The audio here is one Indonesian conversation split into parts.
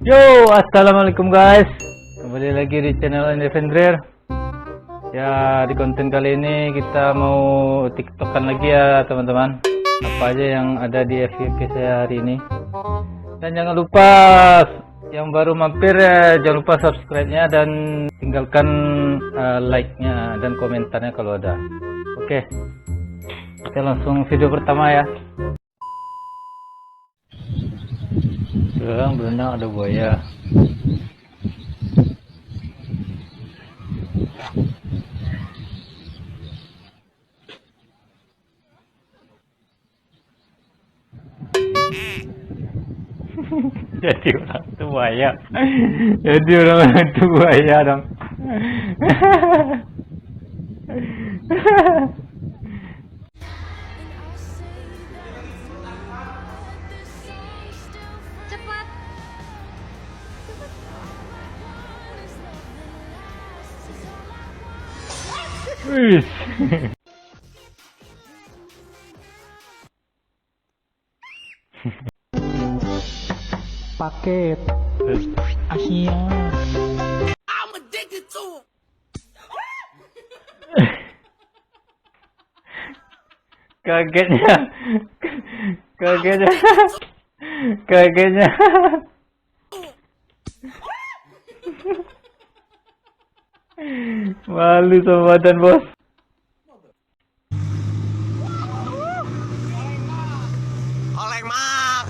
Yo, assalamualaikum guys. Kembali lagi di channel Indefendrer. Ya, di konten kali ini kita mau tiktokan lagi ya teman-teman. Apa aja yang ada di FYP saya hari ini. Dan jangan lupa yang baru mampir ya, jangan lupa subscribe-nya dan tinggalkan like-nya dan komentarnya kalau ada. Oke, kita langsung video pertama ya. Sekarang berenang ada buaya. Jadi orang itu buaya. Jadi orang itu buaya dong. Wih. Paket Asia. I'm addicted to it. Kagetnya. Kagetnya. Malu sama badan bos. Oleng mak.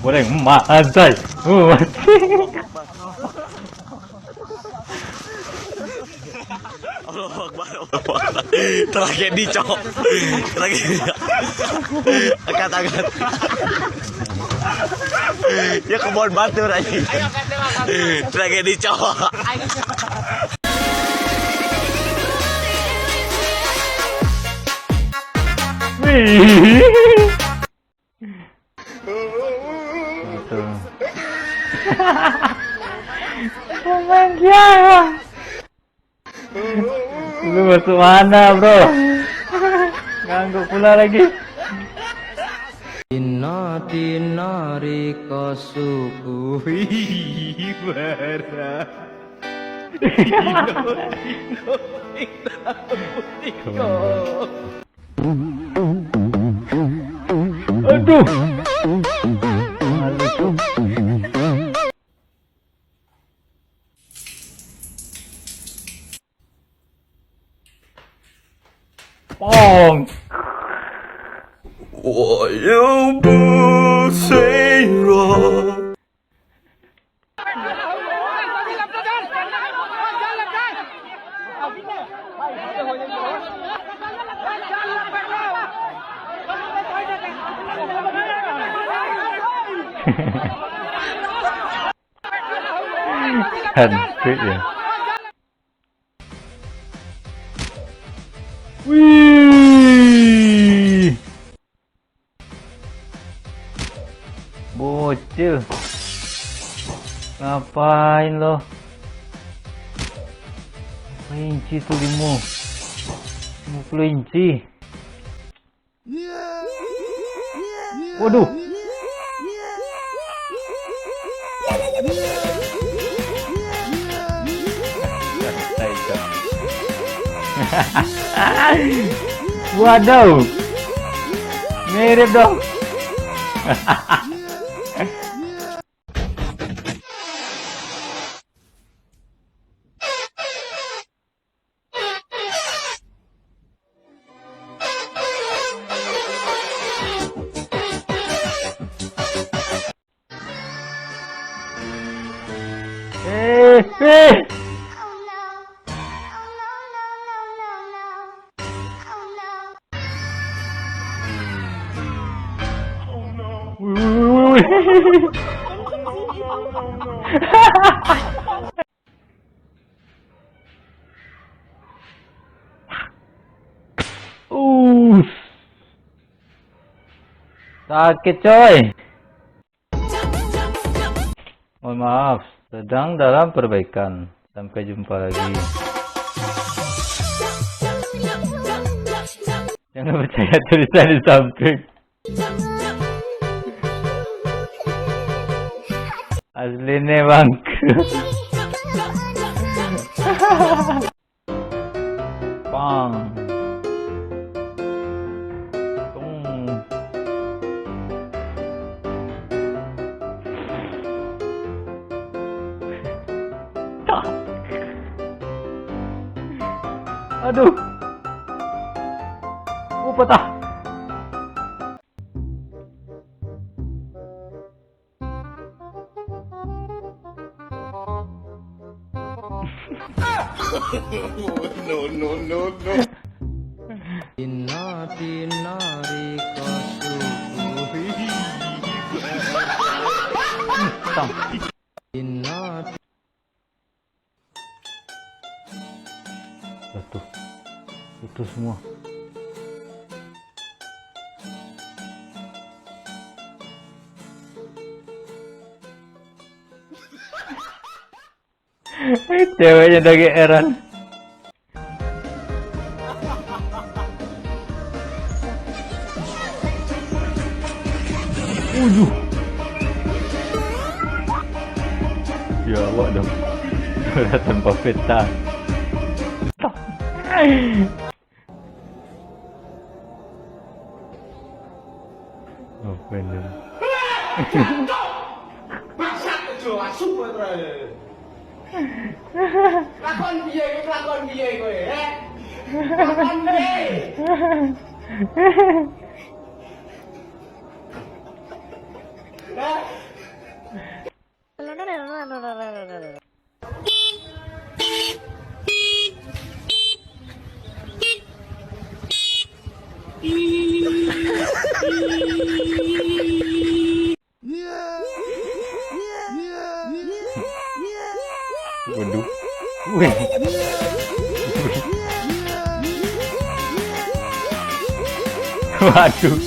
Oleng, mak anjay. Allah Akbar. Tragedi cok. Tragedi. Angkat. Ya kebon batur aja. Ayo tragedi cok. Lu masuk mana bro? Ganggu pula lagi. Tina riko suku bara. Aduh. Malu tuh. Pong. 我又不脆弱。 Cantik ya. Wih. Bocil. Ngapain lo? Berapa inci tuh 50 inci. Waduh. Waduh, mirip dong. Sakit coy. Mohon maaf, sedang dalam perbaikan. Sampai jumpa lagi. Jangan percaya tulisan di samping. Aslinya bangkrut. Pang. Tung. Aduh. Patah. No. Tina-tinari kasuku. Tang. Tina Jatuh. Jatuh semua. Ceweknya udah geeran. Ya awak dong. Udah tanpa peta. Oh bener. Lakon piye kowe, lakon piye? Waduh. Wih. Waduh.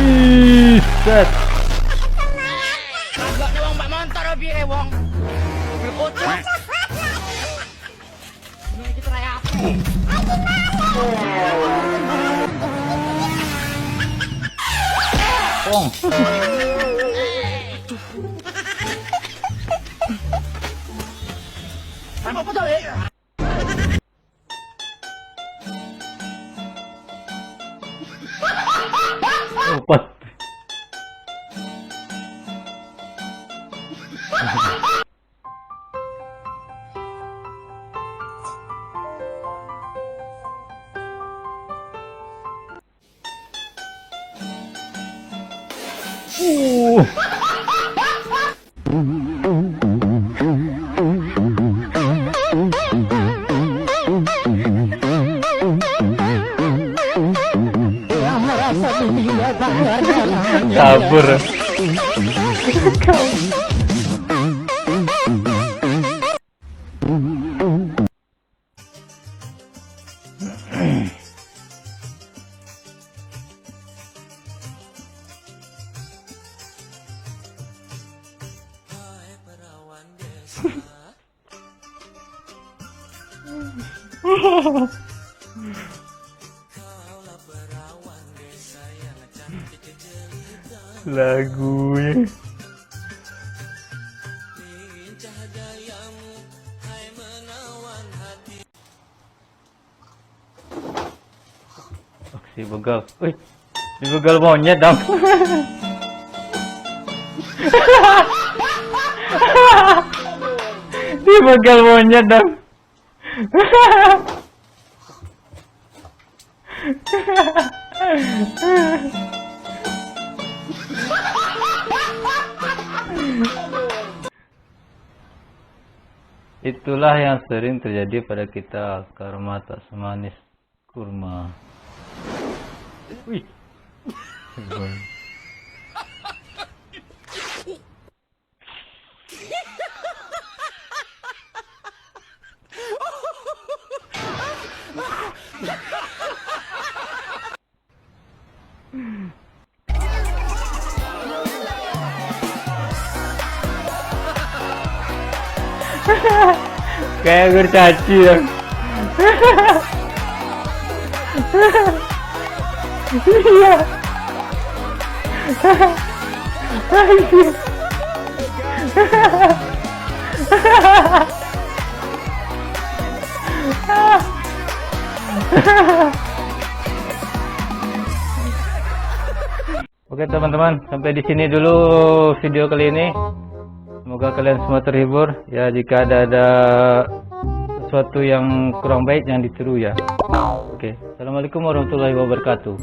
Wih, set. Agaknya wong mbak motor piye wong? Mobil kocok. Ini kita raya apa? Pong. Apa tuh, eh? Oh, pas. Kabur. Lagunya. Oh, si begal. Wih, si begal monyet dong. Si begal monyet dong. Itulah yang sering terjadi pada kita karena tak semanis kurma. Wih. Kayak kurcaci ya. Iya. Oke teman-teman, sampai di sini dulu video kali ini. Semoga kalian semua terhibur. Ya, jika ada sesuatu yang kurang baik jangan ditiru ya. Oke, assalamualaikum warahmatullahi wabarakatuh.